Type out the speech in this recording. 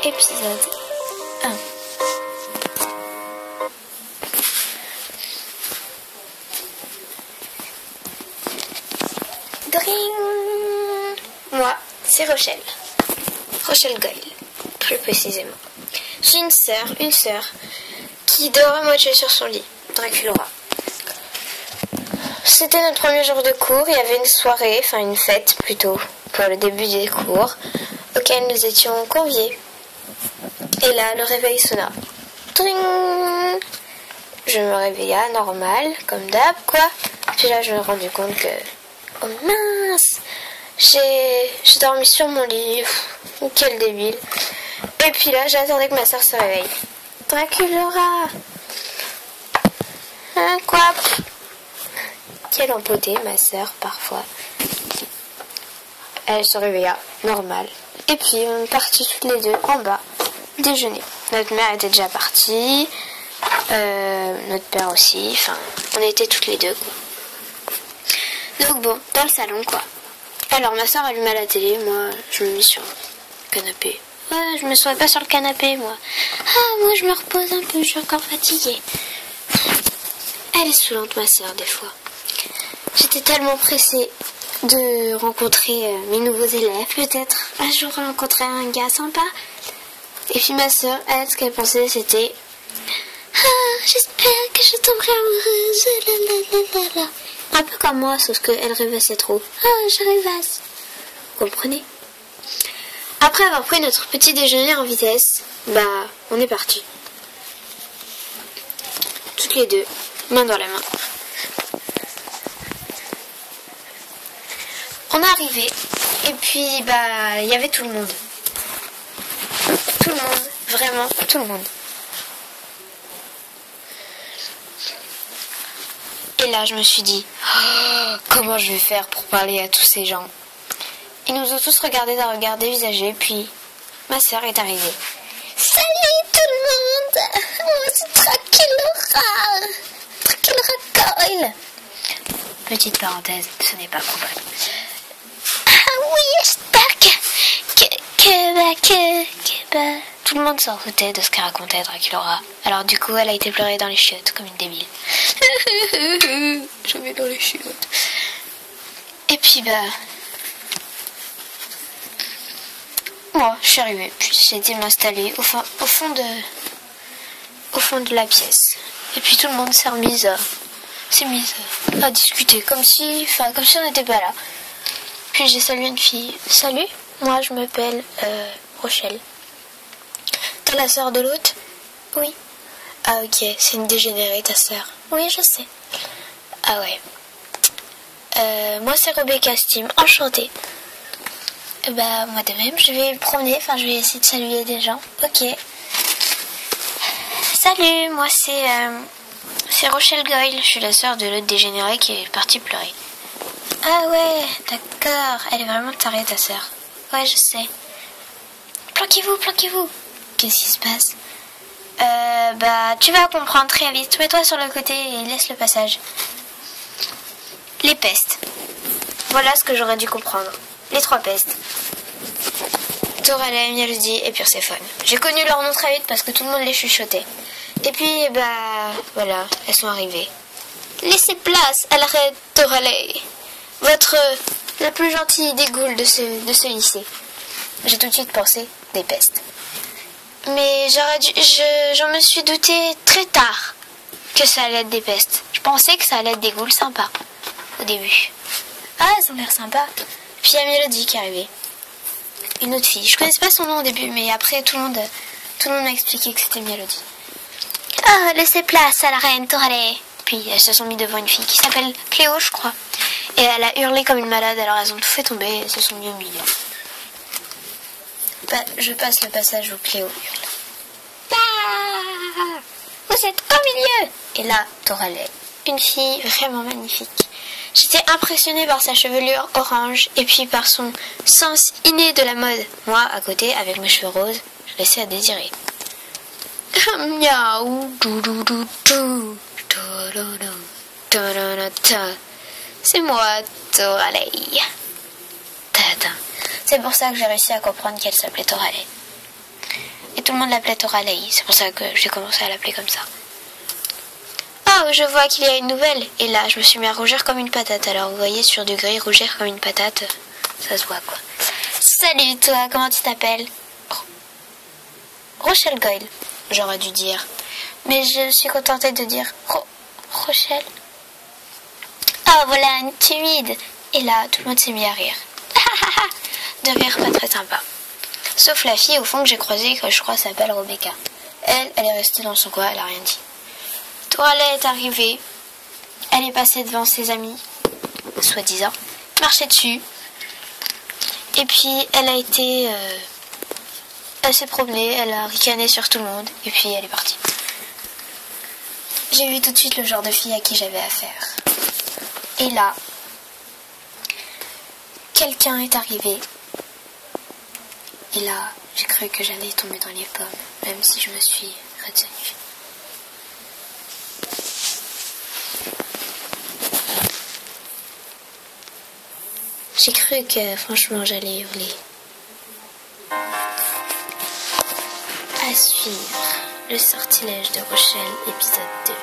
Épisode 1. Dring. Moi, c'est Rochelle. Rochelle Goyle, plus précisément. J'ai une sœur, qui dort à moitié sur son lit, Draculaura. C'était notre premier jour de cours, il y avait une soirée, enfin une fête plutôt, pour le début des cours, auquel nous étions conviés. Et là, le réveil sonna. Dring. Je me réveilla normal, comme d'hab, quoi. Puis là, je me suis rendu compte que... Oh mince! J'ai dormi sur mon lit. Quel débile. Et puis là, j'attendais que ma soeur se réveille. Draculaura! Hein, quoi? Quelle empotée, ma soeur, parfois. Elle se réveilla, normal. Et puis, on est partis toutes les deux en bas, déjeuner. Notre mère était déjà partie, notre père aussi, enfin, on était toutes les deux, quoi. Donc bon, dans le salon, quoi. Alors, ma soeur alluma la télé, moi, je me mis sur le canapé. Ouais, je me sois pas sur le canapé, moi. Ah, moi, je me repose un peu, je suis encore fatiguée. Elle est saoulante, ma soeur, des fois. J'étais tellement pressée de rencontrer mes nouveaux élèves, peut-être un jour rencontrer un gars sympa. Et puis ma soeur, elle, ce qu'elle pensait, c'était ah, j'espère que je tomberai amoureuse. Un peu comme moi, sauf qu'elle rêvassait trop. Ah, je rêvasse. Vous comprenez? Après avoir pris notre petit déjeuner en vitesse, on est parti. Toutes les deux, main dans la main. On est arrivé, et puis il y avait tout le monde. Tout le monde, vraiment tout le monde. Et là, je me suis dit, oh, comment je vais faire pour parler à tous ces gens? Ils nous ont tous regardés d'un regard dévisagé, puis ma sœur est arrivée. Salut tout le monde! Moi c'est Draculaura! Draculaura Goyle! Petite parenthèse, ce n'est pas probable. Ah oui, j'espère que tout le monde s'en foutait de ce qu'elle racontait Draculaura. Alors du coup, elle a été pleurer dans les chiottes comme une débile. Je vais dans les chiottes. Et puis moi, je suis arrivée. Puis j'ai été m'installer au fond de la pièce. Et puis tout le monde s'est mis à discuter comme si on n'était pas là. Puis j'ai salué une fille. Salut, moi je m'appelle Rochelle. T'es la sœur de l'autre? Oui. Ah ok, c'est une dégénérée ta sœur. Oui, je sais. Ah ouais. Moi c'est Rebecca Steam, enchantée. Moi de même, je vais me promener, je vais essayer de saluer des gens. Ok. Salut, moi c'est Rochelle Goyle, je suis la sœur de l'autre dégénérée qui est partie pleurer. Ah ouais, d'accord, elle est vraiment tarée ta sœur. Ouais, je sais. Planquez-vous. Qu'est-ce qui se passe? Tu vas comprendre très vite. Mets-toi sur le côté et laisse le passage. Les pestes. Voilà ce que j'aurais dû comprendre. Les 3 pestes. Toralei, Mélodie et Perséphone. J'ai connu leur nom très vite parce que tout le monde les chuchotait. Et puis, voilà, elles sont arrivées. Laissez place à la reine Toralei. La plus gentille des ghouls de ce lycée. J'ai tout de suite pensé des pestes. Mais j'en me suis douté très tard que ça allait être des pestes. Je pensais que ça allait être des ghouls sympas au début. Ah, elles ont l'air sympas. Puis il y a Mélodie qui est arrivée. Une autre fille. Je connaissais pas son nom au début, mais après tout le monde m'a expliqué que c'était Mélodie. Ah, laissez place à la reine Toralei. Puis elles se sont mis devant une fille qui s'appelle Cléo, je crois. Et elle a hurlé comme une malade, alors elles ont tout fait tomber et elles se sont mis au milieu. Je passe le passage où Cléo hurle. Ah, vous êtes au milieu! Et là, Toralei, une fille vraiment magnifique. J'étais impressionnée par sa chevelure orange et puis par son sens inné de la mode. Moi, à côté, avec mes cheveux roses, je laissais à désirer. Miaou, c'est moi, Toralei. C'est pour ça que j'ai réussi à comprendre qu'elle s'appelait Toralei. tout le monde l'appelait Toralei. C'est pour ça que j'ai commencé à l'appeler comme ça. Oh, je vois qu'il y a une nouvelle. Et là, je me suis mis à rougir comme une patate. Alors, vous voyez, sur du gris, rougir comme une patate, ça se voit, quoi. Salut, toi, comment tu t'appelles? Rochelle Goyle, j'aurais dû dire. Mais je suis contentée de dire Rochelle. Oh, voilà, une timide. Et là, tout le monde s'est mis à rire. De rire pas très sympa. Sauf la fille, au fond, que j'ai croisée, que je crois s'appelle Rebecca. Elle est restée dans son coin, elle a rien dit. Toralei est arrivée. Elle est passée devant ses amis, soi-disant, marchait dessus. Et puis, elle a été... elle s'est promenée, elle a ricané sur tout le monde, et puis elle est partie. J'ai vu tout de suite le genre de fille à qui j'avais affaire. Et là, quelqu'un est arrivé. Et là, j'ai cru que j'allais tomber dans les pommes, même si je me suis retenue. J'ai cru que, franchement, j'allais hurler. À suivre, le sortilège de Rochelle, épisode 2.